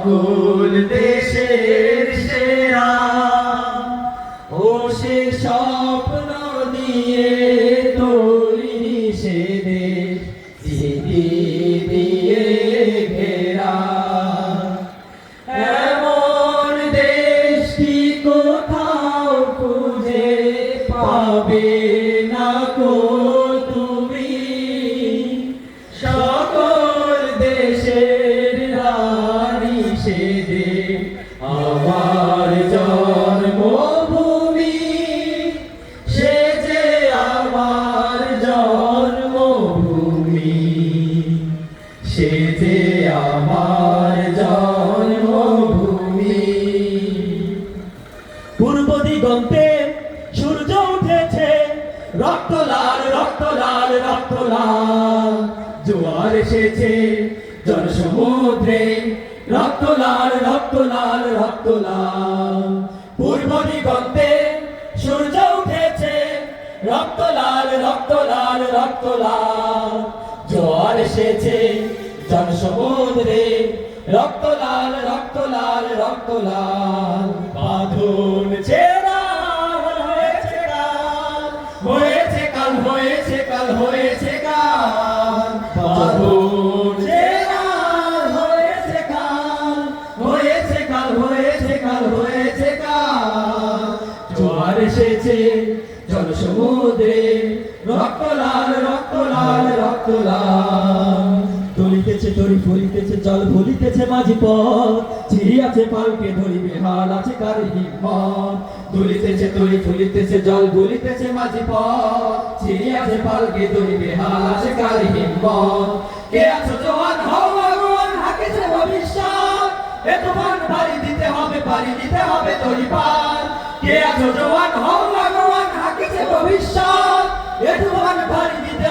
সকল দেশের সেরা ও সে স্বপ্ন দিয়ে তৈরি সে দেশ স্মৃতি দিয়ে ঘেরা এমন দেশ কি কোথাও খুঁজে পাবে না কো তুমি সকল দেশের রানী সে দেশ আমার জন্মভূমি সে যে আমার জন্মভূমি সে যে আমার জন্মভূমি পূর্ব দিগন্তে সূর্য উঠেছে রক্ত লাল রক্ত লাল রক্ত লাল জোয়ার এসেছে জনসমুদ্রে রক্ত লাল রক্ত লাল রক্ত লাল পূর্ব দিগন্তে সূর্য উঠেছে রক্ত লাল রক্ত লাল রক্ত লাল জোয়ার এসেছে জনসমুদ্রে রক্ত লাল রক্ত লাল রক্ত লাল বাঁধন ছেড়া হয়েছে কাল হয়েছে কাল হয়েছে কাল হয়েছে কাল বাঁধন ছেড়া হয়েছে কাল হয়েছে কাল হয়েছে কাল হয়েছে কাল জোয়ার এসেছে জনসমুদ্রে রক্ত লাল রক্ত লাল রক্ত লাল চলিতেছে তরি ফুলিতেছে জল ভুলিতেছে মাঝি পথ ছিড়িয়াছে পালকে ধরিবে হাল আছে কার হিম্মত দুলিতেছে তরি ফুলিতেছে জল ভুলিতেছে মাঝি পথ ছিড়িয়াছে পালকে ধরিবে হাল আছে কার হিম্মত কে আছো জওয়ান হও আগুন হাকিছে ভবিষ্যৎ এ তুফান পাড়ি দিতে হবে তরি পার কে আছো জওয়ান হও আগুন হাকিছে ভবিষ্যৎ এ তুফান পাড়ি দিতে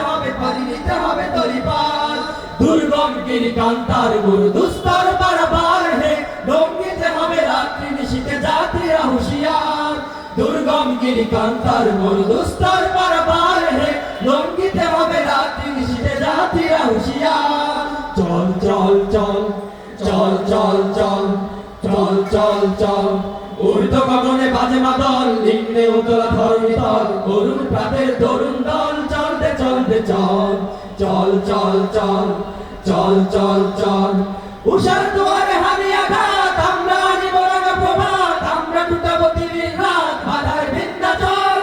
হবে তরি পার দুর্গম গিরিকান্তার গুরু দুস্তর পারাবার হে লঙ্ঘিতে হবে রাত্রি নিশীতে যাত্রীরা হুঁশিয়ার দুর্গম গিরিকান্তার গুরু দুস্তর পারাবার হে লঙ্ঘিতে হবে রাত্রি নিশীতে যাত্রীরা হুঁশিয়ার চল চল চল চল চল চল চল চল চল ঊর্ধ্ব গগনে বাজে মাদল নিম্নে উতলা ধরণী তল অরুণ প্রাতের তরুণ দল চলতে চলতে চল চল চল চল চল চল চল উষার দুয়ারে হানি আঘাত আমরা আনিব রাঙা প্রভাত আমরা টুটাবো তিমির রাত বাধার বিন্ধ্যাচল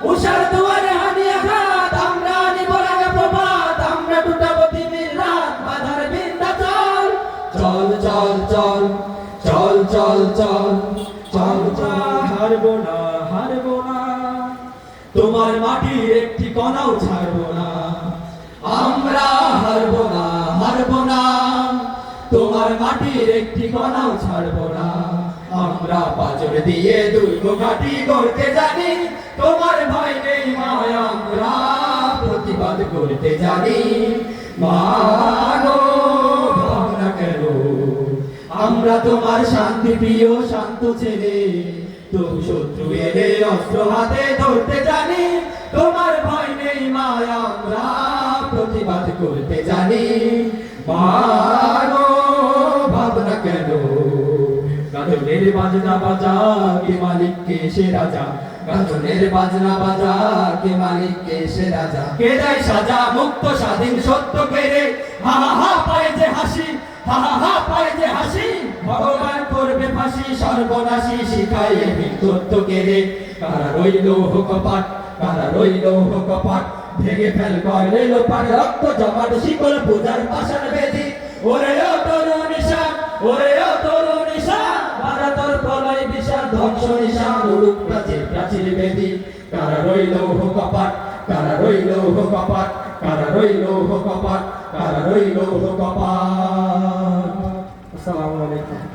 উষার দুয়ারে হানি আঘাত আমরা আনিব রাঙা প্রভাত আমরা টুটাবো তিমির রাত বাধার বিন্ধ্যাচল চল চল চল চল চল চল চল চল হারবো না তোমার মাটির একটি কণাও ছাড়বো না আমরা হারবো না তোমার মাটির একটি কণাও ছাড়বো না আমরা পাঁচর দিয়ে দুর্গ ঘাটি করতে জানি তোমার ভয় নেই মা আমরা প্রতিবাদ করতে জানি মা গো ভাবনা কেন আমরা তোমার শান্তি প্রিয় শান্ত ছেলে তবু শত্রু এলে অস্ত্র হাতে ধরতে জানি তোমার ভয় নেই মা আমরা প্রতিবাদ করতে জানি মা গো ভাবনা কেন গাজনের বাজনা বাজা কে মালিককে সে রাজা গাজনের বাজনা বাজা কে মালিককে সে রাজা কে দেয় সাজা মুক্ত স্বাধীন সত্য কেড়ে হা হা হা পায় যে হাসি হা হা হা পায় যে হাসি ভগবান করবে ফাঁসি সর্বনাশী শিখায় তত্ত্ব কেড়ে কারা রইল কপাট কারা রইল কপাট ভেঙে ফেল করলে লোপার রক্ত জমাট শিকল পূজার পাষাণ বেদি ওরে ও তরুণ ঈশান ওরে ও তরুণ ঈশান ভারতর প্রলয় বিশাল ধ্বংস নিশান উড়ুক প্রাচীর বেদি কারা রইল কপাট কারা রইল কপাট কারা রইল কপাট কারা রইল কপাট। আসসালামু আলাইকুম।